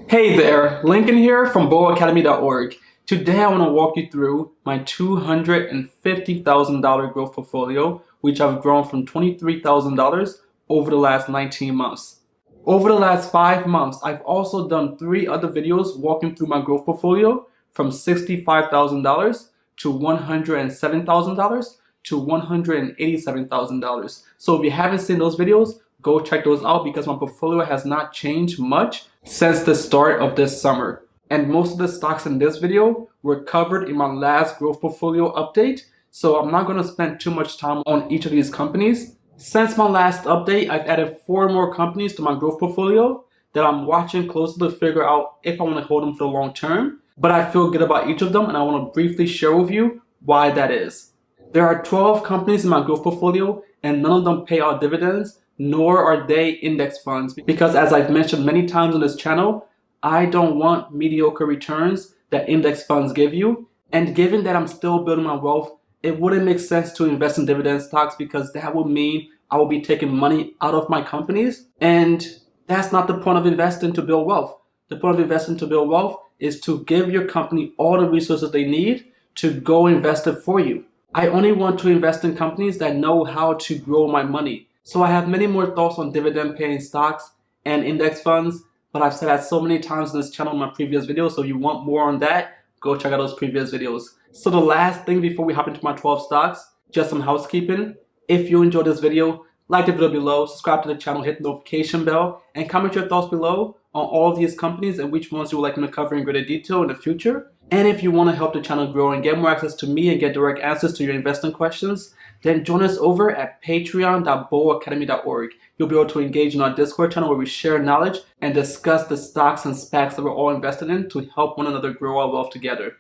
Hey there, Lincoln here from BoAcademy.org. Today I want to walk you through my $250,000 growth portfolio, which I've grown from $23,000 over the last 19 months. Over the last 5 months, I've also done 3 other videos walking through my growth portfolio from $65,000 to $107,000 to $187,000. So if you haven't seen those videos, go check those out because my portfolio has not changed much since the start of this summer. And most of the stocks in this video were covered in my last growth portfolio update, so I'm not going to spend too much time on each of these companies. Since my last update, I've added 4 more companies to my growth portfolio that I'm watching closely to figure out if I want to hold them for the long term. But I feel good about each of them and I want to briefly share with you why that is. There are 12 companies in my growth portfolio and none of them pay out dividends, nor are they index funds, because as I've mentioned many times on this channel, I don't want mediocre returns that index funds give you. And given that I'm still building my wealth, it wouldn't make sense to invest in dividend stocks because that would mean I will be taking money out of my companies. And that's not the point of investing to build wealth. The point of investing to build wealth is to give your company all the resources they need to go invest it for you. I only want to invest in companies that know how to grow my money. So I have many more thoughts on dividend paying stocks and index funds, but I've said that so many times in this channel in my previous videos, so if you want more on that, go check out those previous videos. So the last thing before we hop into my 12 stocks, just some housekeeping. If you enjoyed this video, like the video below, subscribe to the channel, hit the notification bell, and comment your thoughts below on all of these companies and which ones you would like me to cover in greater detail in the future. And if you want to help the channel grow and get more access to me and get direct answers to your investing questions, then join us over at patreon.boacademy.org. You'll be able to engage in our Discord channel where we share knowledge and discuss the stocks and SPACs that we're all invested in to help one another grow our wealth together.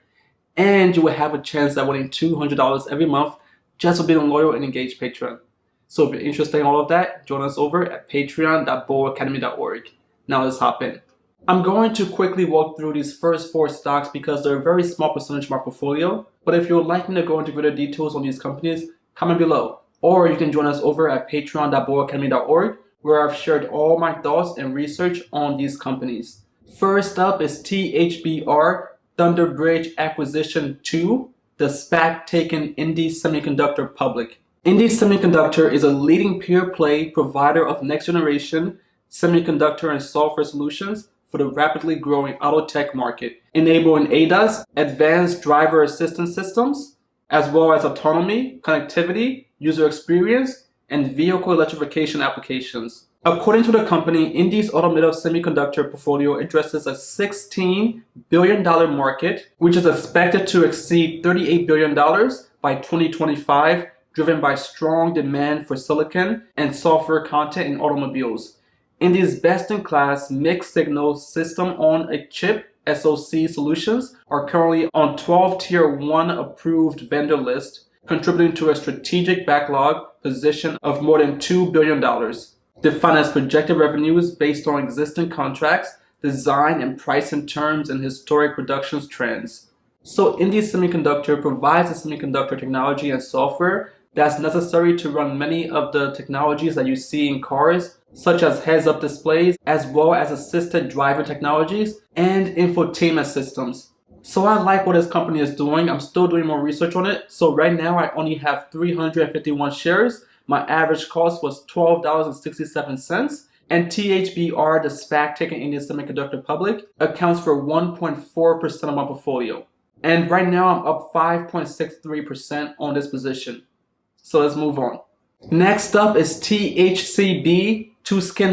And you will have a chance at winning $200 every month just for being a loyal and engaged patron. So if you're interested in all of that, join us over at patreon.boacademy.org. Now let's hop in. I'm going to quickly walk through these first 4 stocks because they're a very small percentage of my portfolio. But if you would like me to go into greater details on these companies, comment below. Or you can join us over at patreon.boacademy.org where I've shared all my thoughts and research on these companies. First up is THBR Thunder Bridge Acquisition 2, the SPAC taking Indie Semiconductor public. Indie Semiconductor is a leading pure-play provider of next-generation semiconductor and software solutions for the rapidly growing auto tech market, enabling ADAS, advanced driver assistance systems, as well as autonomy, connectivity, user experience, and vehicle electrification applications. According to the company, Indie's automotive semiconductor portfolio addresses a $16 billion market, which is expected to exceed $38 billion by 2025, driven by strong demand for silicon and software content in automobiles. Indie's best-in-class mixed-signal system-on-a-chip SoC solutions are currently on 12 Tier 1 approved vendor lists, contributing to a strategic backlog position of more than $2 billion, defined as projected revenues based on existing contracts, design and pricing terms, and historic production trends. So Indie Semiconductor provides the semiconductor technology and software that's necessary to run many of the technologies that you see in cars, such as heads-up displays, as well as assisted driver technologies and infotainment systems. So I like what this company is doing. I'm still doing more research on it. So right now I only have 351 shares. My average cost was $12.67. And THBR, the SPAC taking Indie Semiconductor public, accounts for 1.4% of my portfolio. And right now I'm up 5.63% on this position. So let's move on. Next up is THCB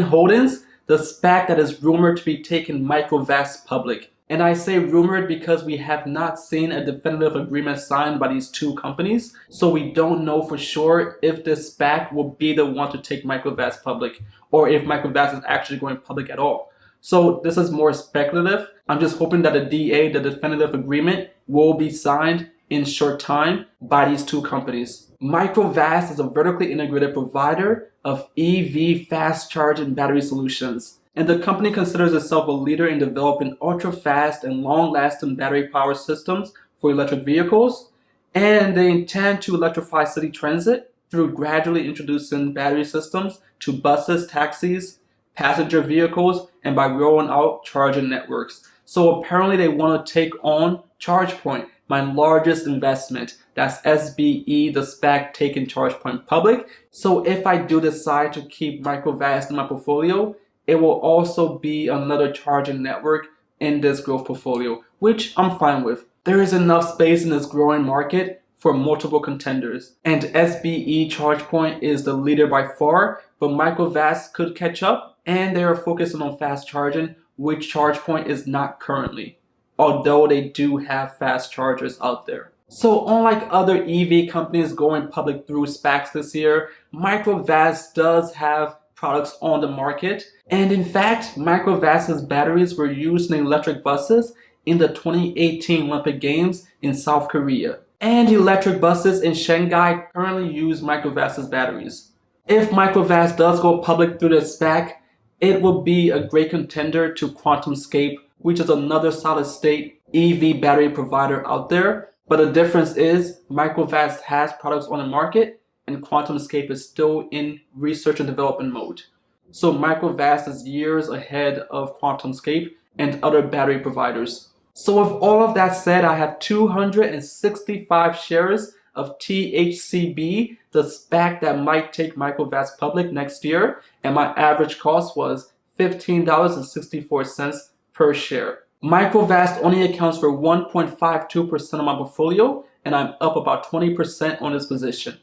Holdings, the SPAC that is rumored to be taking Microvast public. And I say rumored because we have not seen a definitive agreement signed by these 2 companies, so we don't know for sure if this SPAC will be the one to take Microvast public, or if Microvast is actually going public at all. So this is more speculative. I'm just hoping that the DA, the definitive agreement, will be signed in short time by these 2 companies. Microvast is a vertically integrated provider of EV fast charge and battery solutions. And the company considers itself a leader in developing ultra-fast and long-lasting battery power systems for electric vehicles. And they intend to electrify city transit through gradually introducing battery systems to buses, taxis, passenger vehicles, and by rolling out charging networks. So apparently they want to take on Chargepoint, my largest investment. That's SBE, the SPAC, taking Chargepoint public. So if I do decide to keep Microvast in my portfolio, it will also be another charging network in this growth portfolio, which I'm fine with. There is enough space in this growing market for multiple contenders. And SBE Chargepoint is the leader by far, but Microvast could catch up, and they are focusing on fast charging, which Chargepoint is not currently, although they do have fast chargers out there. So unlike other EV companies going public through SPACs this year, Microvast does have products on the market. And in fact, Microvast's batteries were used in electric buses in the 2018 Olympic Games in South Korea. And electric buses in Shanghai currently use Microvast's batteries. If Microvast does go public through the SPAC, it will be a great contender to QuantumScape, which is another solid-state EV battery provider out there. But the difference is Microvast has products on the market and QuantumScape is still in research and development mode. So Microvast is years ahead of QuantumScape and other battery providers. So with all of that said, I have 265 shares of THCB, the SPAC that might take Microvast public next year, and my average cost was $15.64 per share. Microvast only accounts for 1.52% of my portfolio, and I'm up about 20% on this position.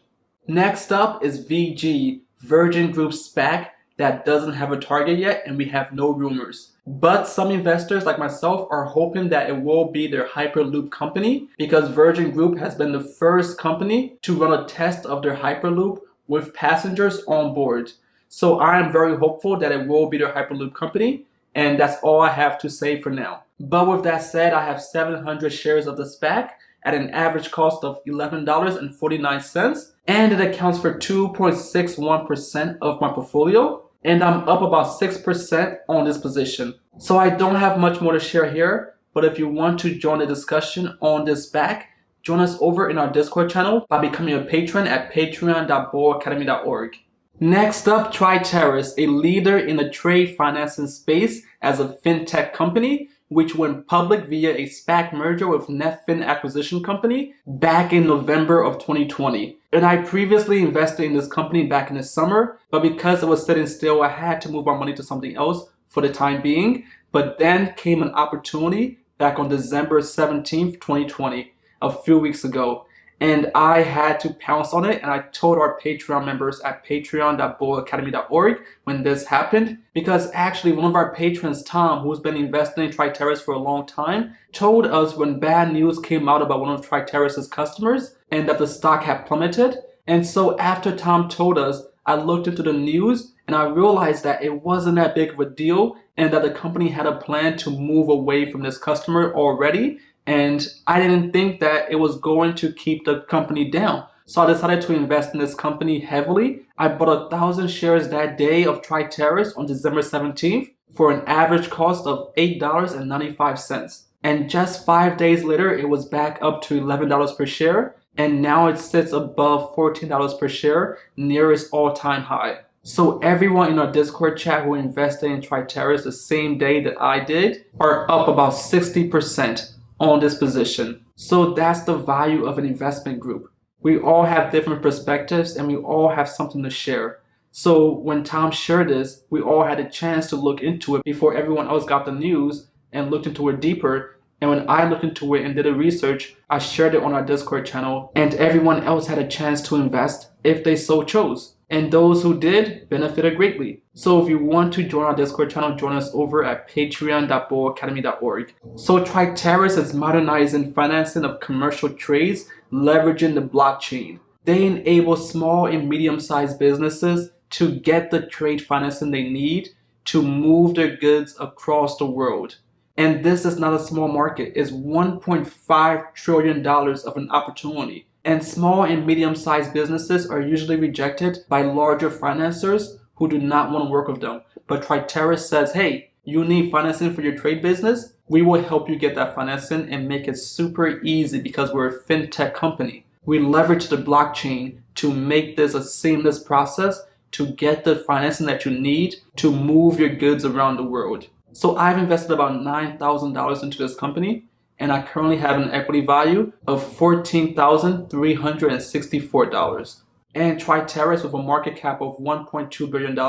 Next up is VG, Virgin Group SPAC, that doesn't have a target yet, and we have no rumors. But some investors like myself are hoping that it will be their Hyperloop company, because Virgin Group has been the first company to run a test of their Hyperloop with passengers on board. So I am very hopeful that it will be their Hyperloop company, and that's all I have to say for now. But with that said, I have 700 shares of the SPAC at an average cost of $11.49, and it accounts for 2.61% of my portfolio, and I'm up about 6% on this position. So I don't have much more to share here, but if you want to join the discussion on this SPAC, join us over in our Discord channel by becoming a patron at patreon.bullacademy.org. Next up, Triterras, a leader in the trade financing space as a fintech company, which went public via a SPAC merger with Netfin Acquisition Company back in November of 2020. And I previously invested in this company back in the summer, but because it was sitting still, I had to move my money to something else for the time being. But then came an opportunity back on December 17th, 2020, a few weeks ago. And I had to pounce on it, and I told our Patreon members at patreon.bullacademy.org when this happened, because actually one of our patrons, Tom, who's been investing in Triterras for a long time, told us when bad news came out about one of Triterras' customers and that the stock had plummeted. And so after Tom told us, I looked into the news and I realized that it wasn't that big of a deal and that the company had a plan to move away from this customer already. And I didn't think that it was going to keep the company down. So I decided to invest in this company heavily. I bought 1,000 shares that day of Triterras on December 17th for an average cost of $8.95. And just 5 days later, it was back up to $11 per share. And now it sits above $14 per share, near its all-time high. So everyone in our Discord chat who invested in Triterras the same day that I did are up about 60%. On this position. So that's the value of an investment group. We all have different perspectives and we all have something to share. So when Tom shared this, we all had a chance to look into it before everyone else got the news and looked into it deeper. And when I looked into it and did the research, I shared it on our Discord channel, and everyone else had a chance to invest if they so chose. And those who did benefited greatly. So if you want to join our Discord channel, join us over at patreon.bullacademy.org. So Triterras is modernizing financing of commercial trades, leveraging the blockchain. They enable small and medium-sized businesses to get the trade financing they need to move their goods across the world. And this is not a small market. It's $1.5 trillion of an opportunity. And small and medium-sized businesses are usually rejected by larger financiers who do not want to work with them. But Triterras says, hey, you need financing for your trade business? We will help you get that financing and make it super easy because we're a fintech company. We leverage the blockchain to make this a seamless process to get the financing that you need to move your goods around the world. So I've invested about $9,000 into this company, and I currently have an equity value of $14,364. And Triterras, with a market cap of $1.2 billion,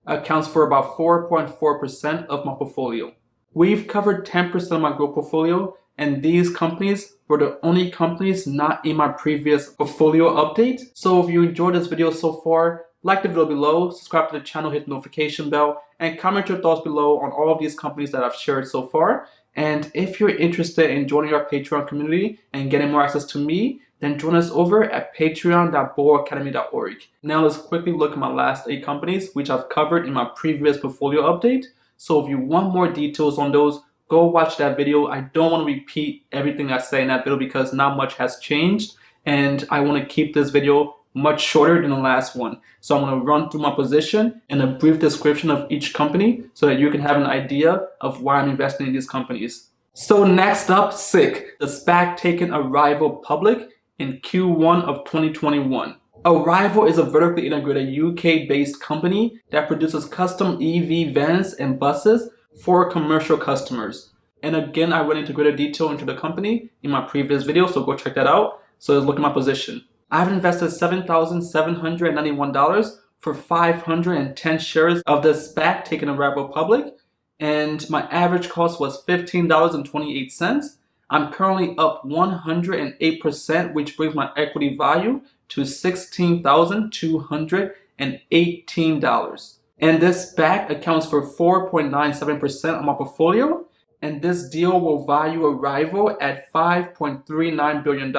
accounts for about 4.4% of my portfolio. We've covered 10% of my growth portfolio, and these companies were the only companies not in my previous portfolio update. So if you enjoyed this video so far, like the video below, subscribe to the channel, hit the notification bell, and comment your thoughts below on all of these companies that I've shared so far. And if you're interested in joining our Patreon community and getting more access to me, then join us over at patreon.boacademy.org. Now let's quickly look at my last 8 companies, which I've covered in my previous portfolio update. So if you want more details on those, go watch that video. I don't want to repeat everything I say in that video because not much has changed, and I want to keep this video much shorter than the last one. So I'm going to run through my position and a brief description of each company so that you can have an idea of why I'm investing in these companies. So next up, CIIC, the SPAC taking Arrival public in Q1 of 2021. Arrival is a vertically integrated UK-based company that produces custom EV vans and buses for commercial customers. And again, I went into greater detail into the company in my previous video, so go check that out. So let's look at my position. I've invested $7,791 for 510 shares of the SPAC taking Arrival public, and my average cost was $15.28. I'm currently up 108%, which brings my equity value to $16,218. And this SPAC accounts for 4.97% of my portfolio, and this deal will value Arrival at $5.39 billion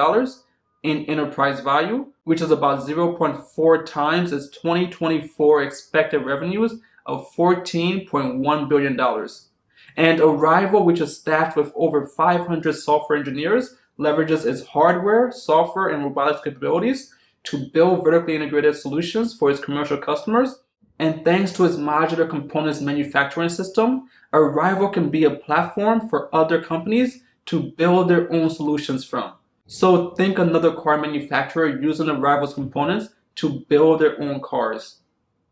in enterprise value, which is about 0.4 times its 2024 expected revenues of $14.1 billion. And Arrival, which is staffed with over 500 software engineers, leverages its hardware, software, and robotics capabilities to build vertically integrated solutions for its commercial customers. And thanks to its modular components manufacturing system, Arrival can be a platform for other companies to build their own solutions from. So think another car manufacturer using Arrival's components to build their own cars.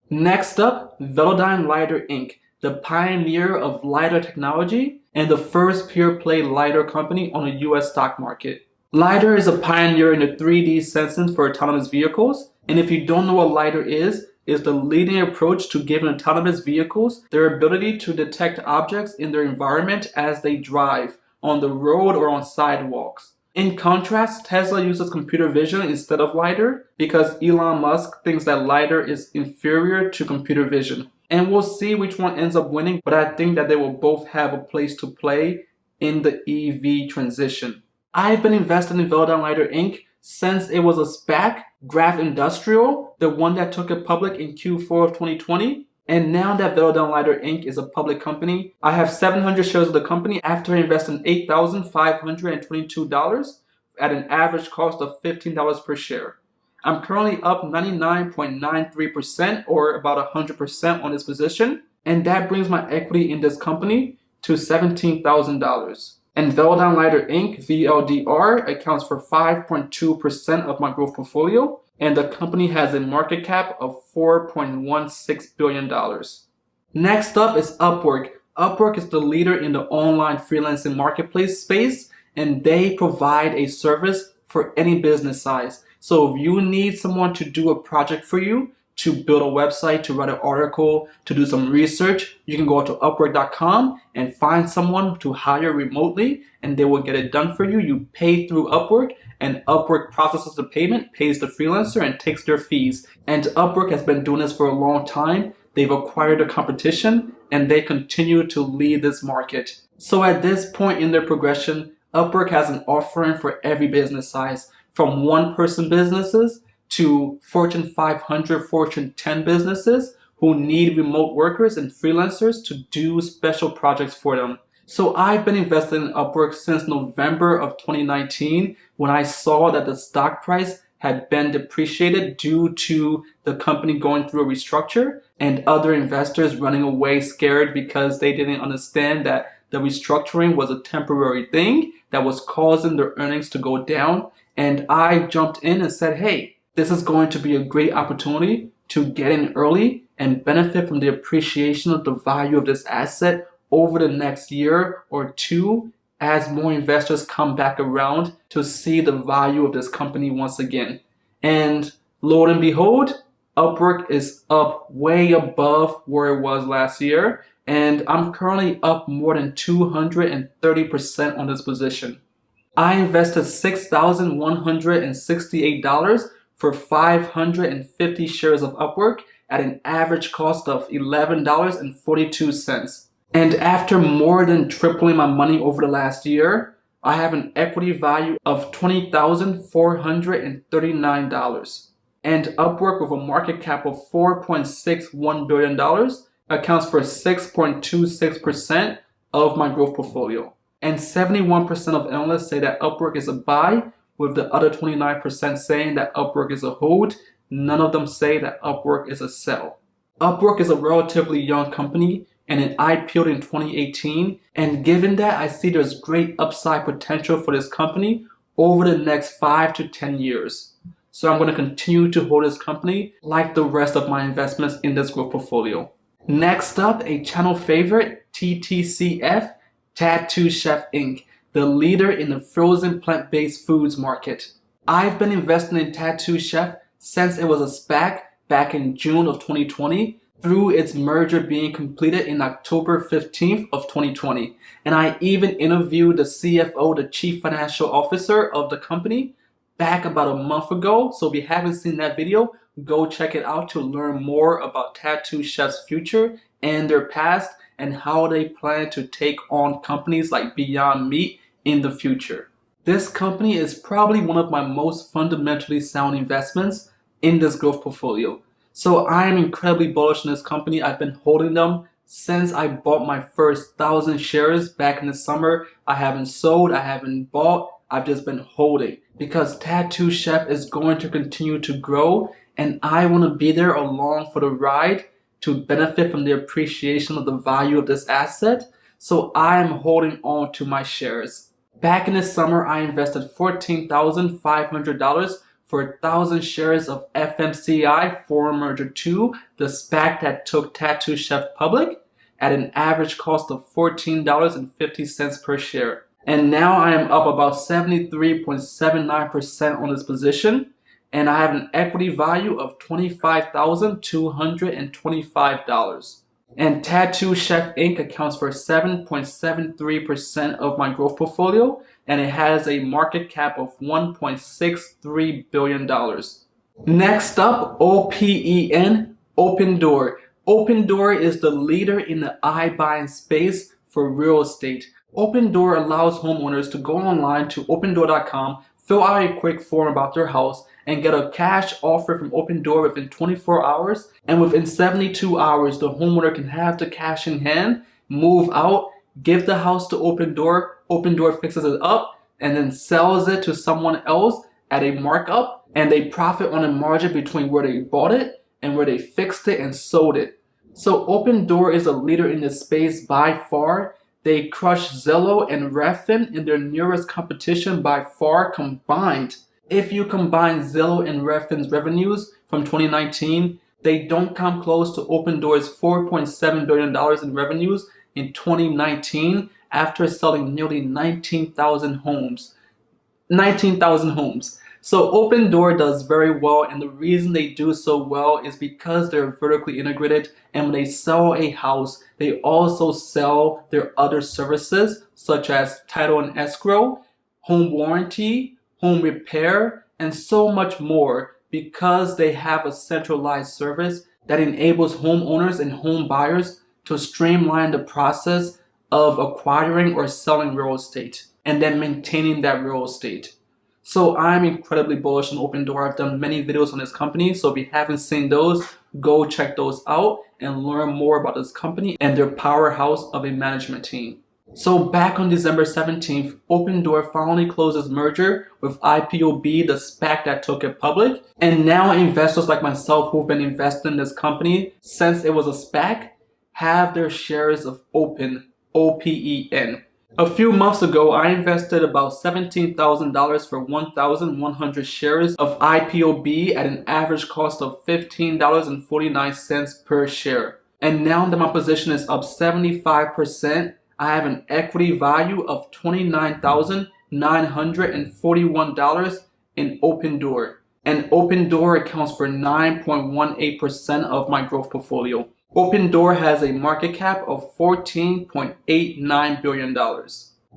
Next up, Velodyne Lidar Inc., the pioneer of LiDAR technology and the first pure-play LiDAR company on the US stock market. LiDAR is a pioneer in the 3D sensing for autonomous vehicles, and if you don't know what LiDAR is the leading approach to giving autonomous vehicles their ability to detect objects in their environment as they drive on the road or on sidewalks. In contrast, Tesla uses computer vision instead of LiDAR because Elon Musk thinks that LiDAR is inferior to computer vision. And we'll see which one ends up winning, but I think that they will both have a place to play in the EV transition. I've been investing in Velodyne Lidar Inc. since it was a SPAC, Graph Industrial, the one that took it public in Q4 of 2020. And now that Velodyne Lidar Inc. is a public company, I have 700 shares of the company after investing $8,522 at an average cost of $15 per share. I'm currently up 99.93% or about 100% on this position, and that brings my equity in this company to $17,000. And Velodyne Lidar Inc. VLDR accounts for 5.2% of my growth portfolio, and the company has a market cap of $4.16 billion. Next up is Upwork. Upwork is the leader in the online freelancing marketplace space, and they provide a service for any business size. So if you need someone to do a project for you, to build a website, to write an article, to do some research, you can go to Upwork.com and find someone to hire remotely, and they will get it done for you. You pay through Upwork, and Upwork processes the payment, pays the freelancer, and takes their fees. And Upwork has been doing this for a long time. They've acquired the competition, and they continue to lead this market. So at this point in their progression, Upwork has an offering for every business size, from one-person businesses to Fortune 500, Fortune 10 businesses who need remote workers and freelancers to do special projects for them. So I've been invested in Upwork since November of 2019 when I saw that the stock price had been depreciated due to the company going through a restructure and other investors running away scared because they didn't understand that the restructuring was a temporary thing that was causing their earnings to go down. And I jumped in and said, hey, this is going to be a great opportunity to get in early and benefit from the appreciation of the value of this asset over the next year or two as more investors come back around to see the value of this company once again. And lo and behold, Upwork is up way above where it was last year, and I'm currently up more than 230% on this position. I invested $6,168 for 550 shares of Upwork at an average cost of $11.42. And after more than tripling my money over the last year, I have an equity value of $20,439. And Upwork, with a market cap of $4.61 billion, accounts for 6.26% of my growth portfolio. And 71% of analysts say that Upwork is a buy, with the other 29% saying that Upwork is a hold. None of them say that Upwork is a sell. Upwork is a relatively young company, and it IPO'd in 2018. And given that, I see there's great upside potential for this company over the next 5 to 10 years. So I'm going to continue to hold this company like the rest of my investments in this growth portfolio. Next up, a channel favorite, TTCF, Tattoo Chef Inc., the leader in the frozen plant-based foods market. I've been investing in Tattoo Chef since it was a SPAC back in June of 2020, through its merger being completed in October 15th of 2020. And I even interviewed the CFO, the Chief Financial Officer of the company, back about a month ago. So if you haven't seen that video, go check it out to learn more about Tattoo Chef's future and their past and how they plan to take on companies like Beyond Meat in the future. This company is probably one of my most fundamentally sound investments in this growth portfolio. So I am incredibly bullish on this company. I've been holding them since I bought my first 1,000 shares back in the summer. I haven't sold, I haven't bought, I've just been holding because Tattoo Chef is going to continue to grow, and I want to be there along for the ride to benefit from the appreciation of the value of this asset. So I am holding on to my shares. Back in the summer, I invested $14,500 for 1,000 shares of FMCI Forum Merger 2, the SPAC that took Tattoo Chef public, at an average cost of $14.50 per share. And now I am up about 73.79% on this position, and I have an equity value of $25,225. And Tattoo Chef Inc. accounts for 7.73% of my growth portfolio, and it has a market cap of $1.63 billion. Next up, OPEN, Opendoor. Opendoor is the leader in the iBuying space for real estate. Opendoor allows homeowners to go online to opendoor.com, fill out a quick form about their house, and get a cash offer from Opendoor within 24 hours. And within 72 hours, the homeowner can have the cash in hand, move out, give the house to Opendoor. Opendoor fixes it up and then sells it to someone else at a markup, and they profit on a margin between where they bought it and where they fixed it and sold it. So Opendoor is a leader in this space by far. They crush Zillow and Redfin in their nearest competition by far combined. If you combine Zillow and Redfin's revenues from 2019, they don't come close to Opendoor's $4.7 billion in revenues in 2019 after selling nearly 19,000 homes. 19,000 homes. So Opendoor does very well, and the reason they do so well is because they're vertically integrated, and when they sell a house, they also sell their other services such as title and escrow, home warranty, home repair, and so much more, because they have a centralized service that enables homeowners and home buyers to streamline the process of acquiring or selling real estate and then maintaining that real estate. So I'm incredibly bullish on Opendoor. I've done many videos on this company, so if you haven't seen those, go check those out and learn more about this company and their powerhouse of a management team. So back on December 17th, Opendoor finally closes merger with IPOB, the SPAC that took it public. And now investors like myself who've been investing in this company since it was a SPAC have their shares of OPEN. A few months ago, I invested about $17,000 for 1,100 shares of IPOB at an average cost of $15.49 per share. And now that my position is up 75%, I have an equity value of $29,941 in Opendoor. And Opendoor accounts for 9.18% of my growth portfolio. Opendoor has a market cap of $14.89 billion.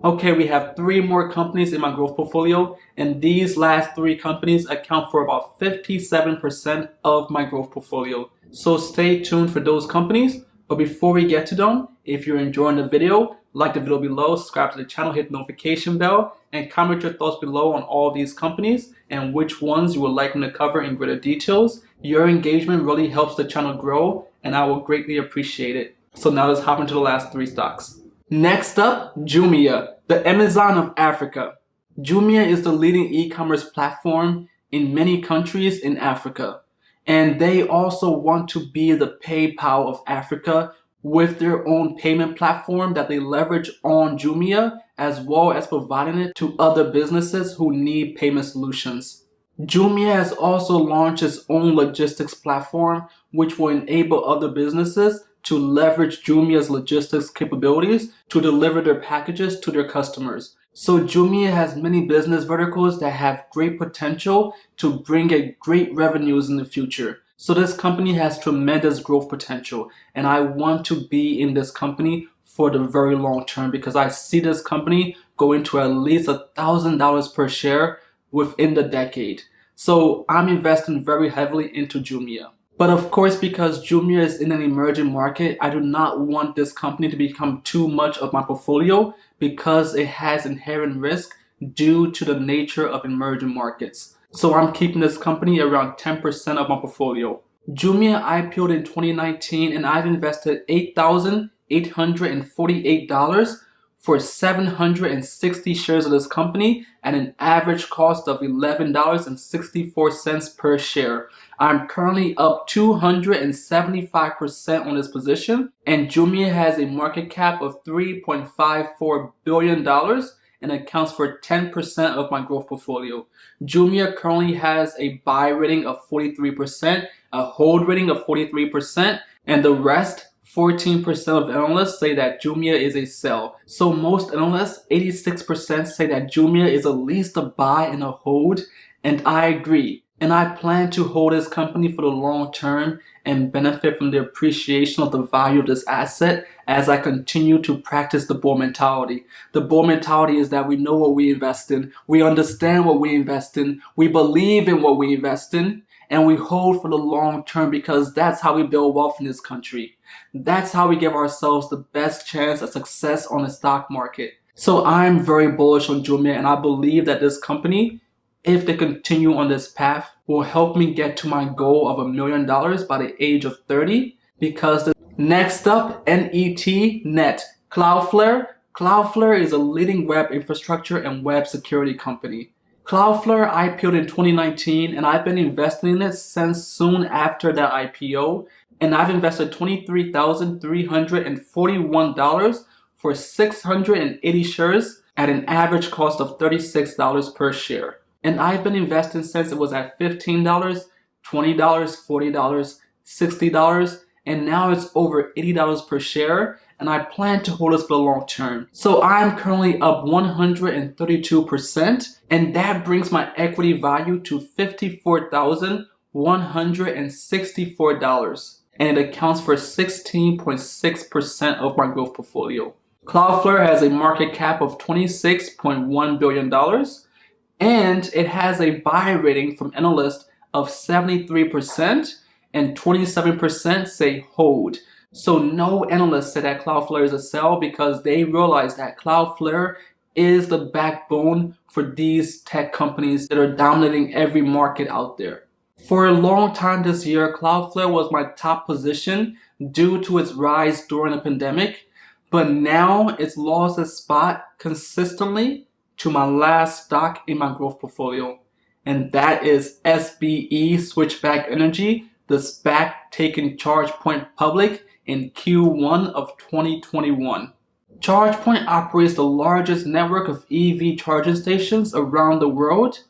Okay, we have 3 more companies in my growth portfolio, and these last 3 companies account for about 57% of my growth portfolio. So stay tuned for those companies. But before we get to them, if you're enjoying the video, like the video below, subscribe to the channel, hit the notification bell, and comment your thoughts below on all these companies and which ones you would like me to cover in greater details. Your engagement really helps the channel grow, and I will greatly appreciate it. So now let's hop into the last 3 stocks. Next up, Jumia, the Amazon of Africa. Jumia is the leading e-commerce platform in many countries in Africa. And they also want to be the PayPal of Africa with their own payment platform that they leverage on Jumia, as well as providing it to other businesses who need payment solutions. Jumia has also launched its own logistics platform, which will enable other businesses to leverage Jumia's logistics capabilities to deliver their packages to their customers. So Jumia has many business verticals that have great potential to bring in great revenues in the future. So this company has tremendous growth potential, and I want to be in this company for the very long term because I see this company going to at least $1,000 per share within the decade. So I'm investing very heavily into Jumia. But of course, because Jumia is in an emerging market, I do not want this company to become too much of my portfolio because it has inherent risk due to the nature of emerging markets. So I'm keeping this company around 10% of my portfolio. Jumia IPO'd in 2019, and I've invested $8,848 for 760 shares of this company at an average cost of $11.64 per share. I'm currently up 275% on this position, and Jumia has a market cap of $3.54 billion and accounts for 10% of my growth portfolio. Jumia currently has a buy rating of 43%, a hold rating of 43%, and the rest 14% of analysts say that Jumia is a sell. So most analysts, 86% say that Jumia is at least a buy and a hold, and I agree. And I plan to hold this company for the long term and benefit from the appreciation of the value of this asset as I continue to practice the bull mentality. The bull mentality is that we know what we invest in, we understand what we invest in, we believe in what we invest in, and we hold for the long term because that's how we build wealth in this country. That's how we give ourselves the best chance at success on the stock market. So I'm very bullish on Jumia, and I believe that this company, if they continue on this path, will help me get to my goal of $1 million by the age of 30. Because next up, Net, Cloudflare. Cloudflare is a leading web infrastructure and web security company. Cloudflare IPO'd in 2019, and I've been investing in it since soon after that IPO. And I've invested $23,341 for 680 shares at an average cost of $36 per share. And I've been investing since it was at $15, $20, $40, $60, and now it's over $80 per share, and I plan to hold this for the long term. So I'm currently up 132%, and that brings my equity value to $54,164, and it accounts for 16.6% of my growth portfolio. Cloudflare has a market cap of $26.1 billion, and it has a buy rating from analysts of 73%, and 27% say hold. So no analyst said that Cloudflare is a sell because they realize that Cloudflare is the backbone for these tech companies that are dominating every market out there. For a long time this year, Cloudflare was my top position due to its rise during the pandemic, but now it's lost its spot consistently to my last stock in my growth portfolio, and that is SBE Switchback Energy, the SPAC taking Chargepoint public in Q1 of 2021. ChargePoint operates the largest network of EV charging stations around the world,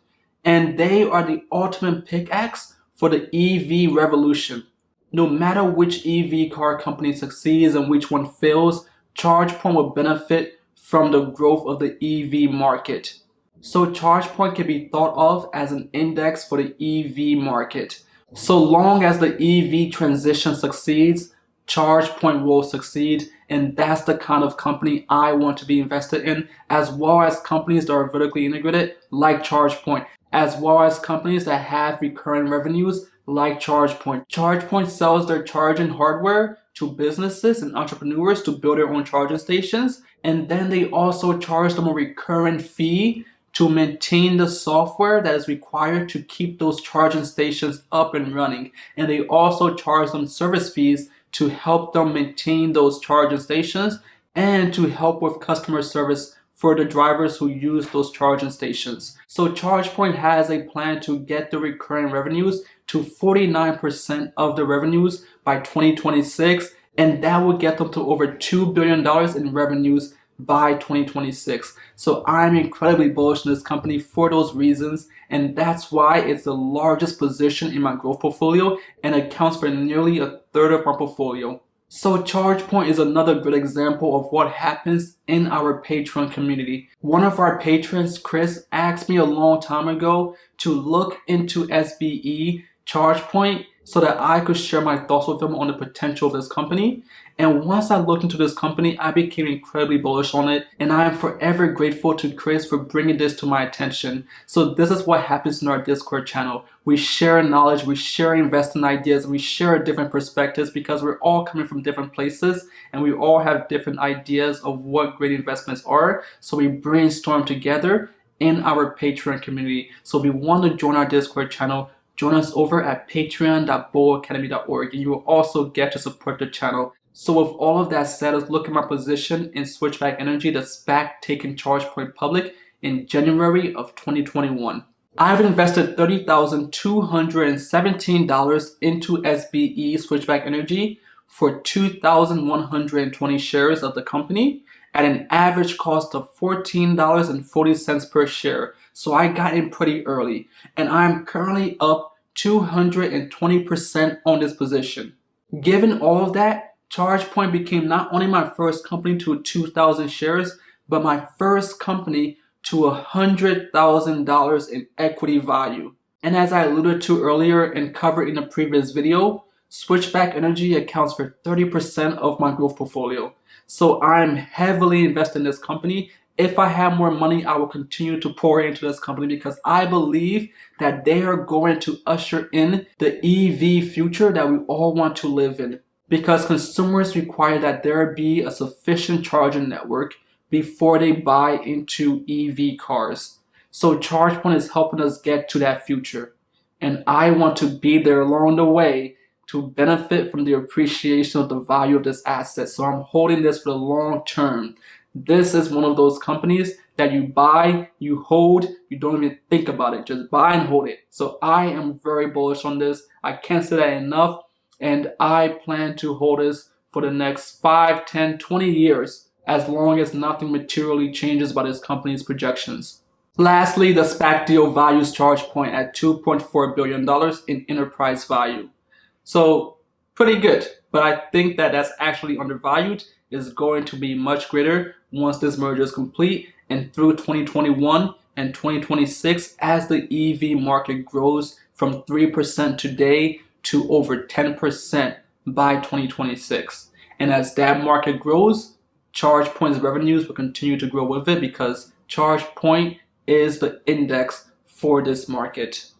and they are the ultimate pickaxe for the EV revolution. No matter which EV car company succeeds and which one fails, ChargePoint will benefit from the growth of the EV market. So ChargePoint can be thought of as an index for the EV market. So long as the EV transition succeeds, ChargePoint will succeed, and that's the kind of company I want to be invested in, as well as companies that are vertically integrated like ChargePoint, as well as companies that have recurring revenues like ChargePoint. ChargePoint sells their charging hardware to businesses and entrepreneurs to build their own charging stations, and then they also charge them a recurring fee to maintain the software that is required to keep those charging stations up and running. And they also charge them service fees to help them maintain those charging stations and to help with customer service for the drivers who use those charging stations. So ChargePoint has a plan to get the recurring revenues to 49% of the revenues by 2026, and that will get them to over $2 billion in revenues by 2026. So I'm incredibly bullish on this company for those reasons, and that's why it's the largest position in my growth portfolio and accounts for nearly a third of my portfolio. So ChargePoint is another good example of what happens in our Patreon community. One of our patrons, Chris, asked me a long time ago to look into SBE Chargepoint so that I could share my thoughts with him on the potential of this company. And once I looked into this company, I became incredibly bullish on it, and I am forever grateful to Chris for bringing this to my attention. So this is what happens in our Discord channel. We share knowledge, we share investing ideas, we share different perspectives because we're all coming from different places and we all have different ideas of what great investments are. So we brainstorm together in our Patreon community. So if you want to join our Discord channel, join us over at patreon.bullacademy.org, and you will also get to support the channel. So with all of that said, let's look at my position in Switchback Energy, the SPAC taking ChargePoint public in January of 2021. I've invested $30,217 into SBE Switchback Energy for 2,120 shares of the company at an average cost of $14.40 per share. So I got in pretty early, and I'm currently up 220% on this position. Given all of that, ChargePoint became not only my first company to 2,000 shares, but my first company to $100,000 in equity value. And as I alluded to earlier and covered in a previous video, Switchback Energy accounts for 30% of my growth portfolio. So I'm heavily invested in this company. If I have more money, I will continue to pour into this company because I believe that they are going to usher in the EV future that we all want to live in. Because consumers require that there be a sufficient charging network before they buy into EV cars. So ChargePoint is helping us get to that future. And I want to be there along the way to benefit from the appreciation of the value of this asset. So I'm holding this for the long term. This is one of those companies that you buy, you hold, you don't even think about it. Just buy and hold it. So I am very bullish on this. I can't say that enough. And I plan to hold this for the next 5, 10, 20 years, as long as nothing materially changes about this company's projections. Lastly, the SPAC deal values ChargePoint at $2.4 billion in enterprise value. So pretty good, but I think that that's actually undervalued. Is going to be much greater once this merger is complete and through 2021 and 2026 as the EV market grows from 3% today to over 10% by 2026. And as that market grows, ChargePoint's revenues will continue to grow with it because ChargePoint is the index for this market.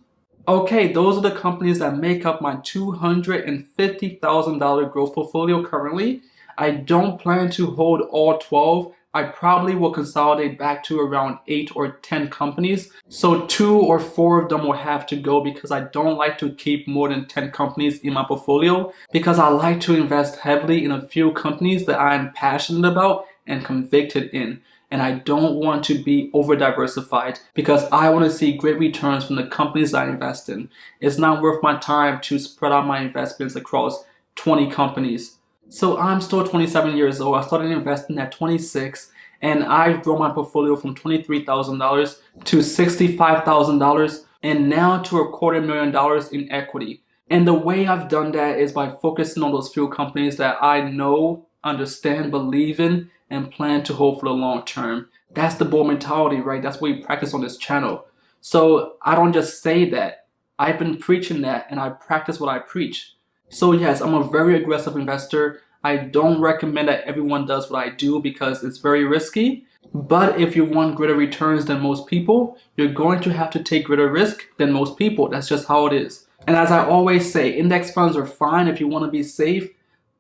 Okay, those are the companies that make up my $250,000 growth portfolio currently. I don't plan to hold all 12. I probably will consolidate back to around 8 or 10 companies. So 2 or 4 of them will have to go because I don't like to keep more than 10 companies in my portfolio because I like to invest heavily in a few companies that I'm passionate about and convicted in. And I don't want to be over diversified because I want to see great returns from the companies I invest in. It's not worth my time to spread out my investments across 20 companies. So I'm still 27 years old. I started investing at 26, and I've grown my portfolio from $23,000 to $65,000 and now to $250,000 in equity. And the way I've done that is by focusing on those few companies that I know, understand, believe in, and plan to hold for the long term. That's the bull mentality, right? That's what we practice on this channel. So I don't just say that. I've been preaching that, and I practice what I preach. So yes, I'm a very aggressive investor. I don't recommend that everyone does what I do because it's very risky. But if you want greater returns than most people, you're going to have to take greater risk than most people. That's just how it is. And as I always say, index funds are fine if you want to be safe.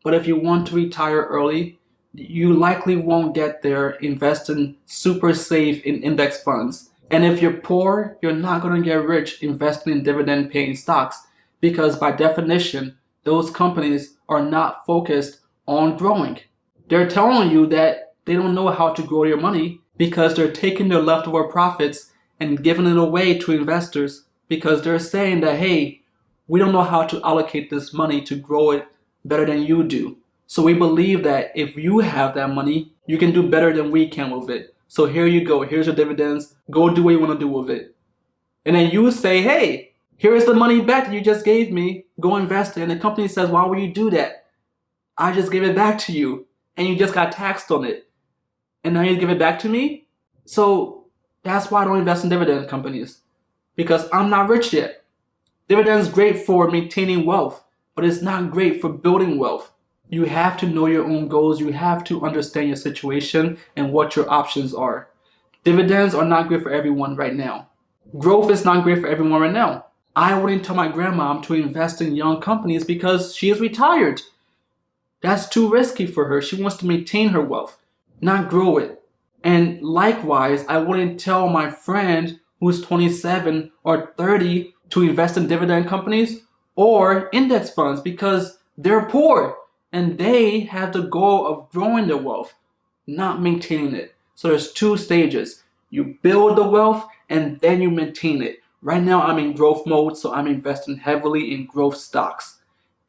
But if you want to retire early, you likely won't get there investing super safe in index funds. And if you're poor, you're not going to get rich investing in dividend paying stocks because by definition, those companies are not focused on growing. They're telling you that they don't know how to grow your money because they're taking their leftover profits and giving it away to investors because they're saying that, hey, we don't know how to allocate this money to grow it better than you do. So we believe that if you have that money, you can do better than we can with it. So here you go. Here's your dividends. Go do what you want to do with it. And then you say, hey, here's the money back that you just gave me. Go invest it. And the company says, why would you do that? I just gave it back to you. And you just got taxed on it. And now you give it back to me? So that's why I don't invest in dividend companies. Because I'm not rich yet. Dividends great for maintaining wealth. But it's not great for building wealth. You have to know your own goals. You have to understand your situation and what your options are. Dividends are not great for everyone right now. Growth is not great for everyone right now. I wouldn't tell my grandmom to invest in young companies because she is retired. That's too risky for her. She wants to maintain her wealth, not grow it. And likewise, I wouldn't tell my friend who's 27 or 30 to invest in dividend companies or index funds because they're poor and they have the goal of growing their wealth, not maintaining it. So there's two stages. You build the wealth and then you maintain it. Right now I'm in growth mode, so I'm investing heavily in growth stocks.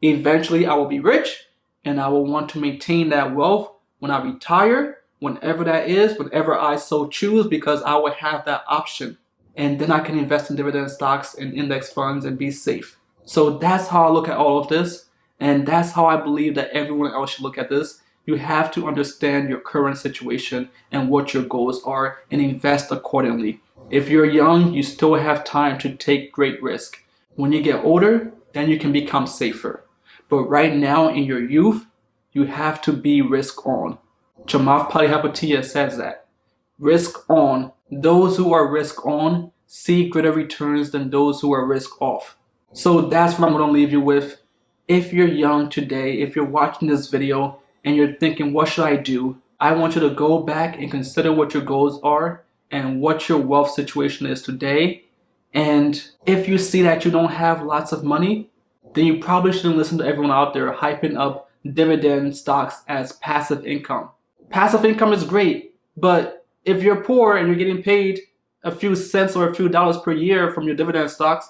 Eventually I will be rich and I will want to maintain that wealth when I retire, whenever that is, whenever I so choose, because I will have that option. And then I can invest in dividend stocks and index funds and be safe. So that's how I look at all of this. And that's how I believe that everyone else should look at this. You have to understand your current situation and what your goals are and invest accordingly. If you're young, you still have time to take great risk. When you get older, then you can become safer. But right now in your youth, you have to be risk on. Chamath Palihapitiya says that. Risk on. Those who are risk on see greater returns than those who are risk off. So that's what I'm going to leave you with. If you're young today, if you're watching this video and you're thinking, what should I do? I want you to go back and consider what your goals are and what your wealth situation is today. And if you see that you don't have lots of money, then you probably shouldn't listen to everyone out there hyping up dividend stocks as passive income. Passive income is great, but if you're poor and you're getting paid a few cents or a few dollars per year from your dividend stocks,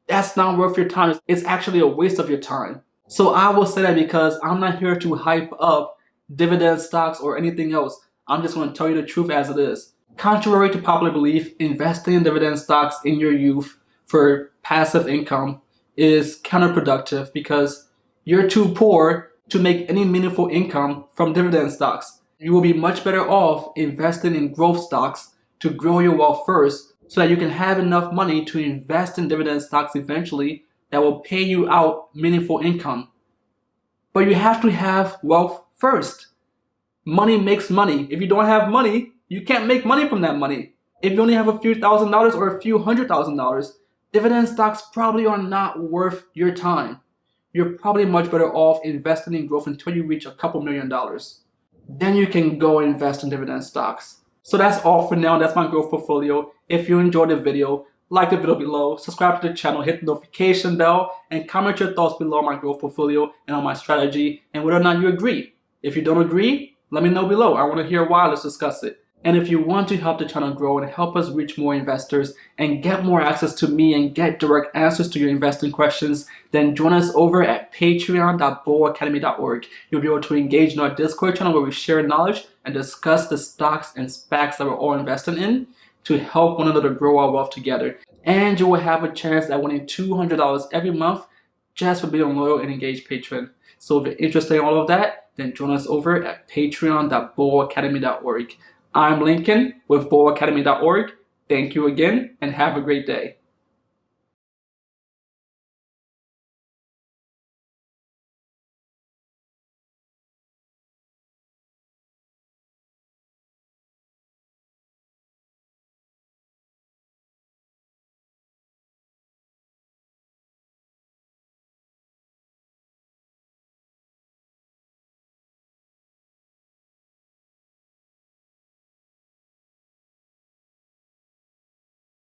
that's not worth your time. It's actually a waste of your time. So I will say that because I'm not here to hype up dividend stocks or anything else. I'm just going to tell you the truth as it is. Contrary to popular belief, investing in dividend stocks in your youth for passive income is counterproductive because you're too poor to make any meaningful income from dividend stocks. You will be much better off investing in growth stocks to grow your wealth first so that you can have enough money to invest in dividend stocks eventually that will pay you out meaningful income. But you have to have wealth first. Money makes money. If you don't have money, you can't make money from that money. If you only have a few $1,000s or a few $100,000, dividend stocks probably are not worth your time. You're probably much better off investing in growth until you reach a couple $1 million. Then you can go invest in dividend stocks. So that's all for now. That's my growth portfolio. If you enjoyed the video, like the video below, subscribe to the channel, hit the notification bell, and comment your thoughts below on my growth portfolio and on my strategy and whether or not you agree. If you don't agree, let me know below. I want to hear why. Let's discuss it. And if you want to help the channel grow and help us reach more investors and get more access to me and get direct answers to your investing questions, then join us over at patreon.boacademy.org. You'll be able to engage in our Discord channel where we share knowledge and discuss the stocks and SPACs that we're all investing in to help one another grow our wealth together. And you will have a chance at winning $200 every month just for being a loyal and engaged patron. So if you're interested in all of that, then join us over at patreon.boacademy.org. I'm Lincoln with boacademy.org. Thank you again and have a great day.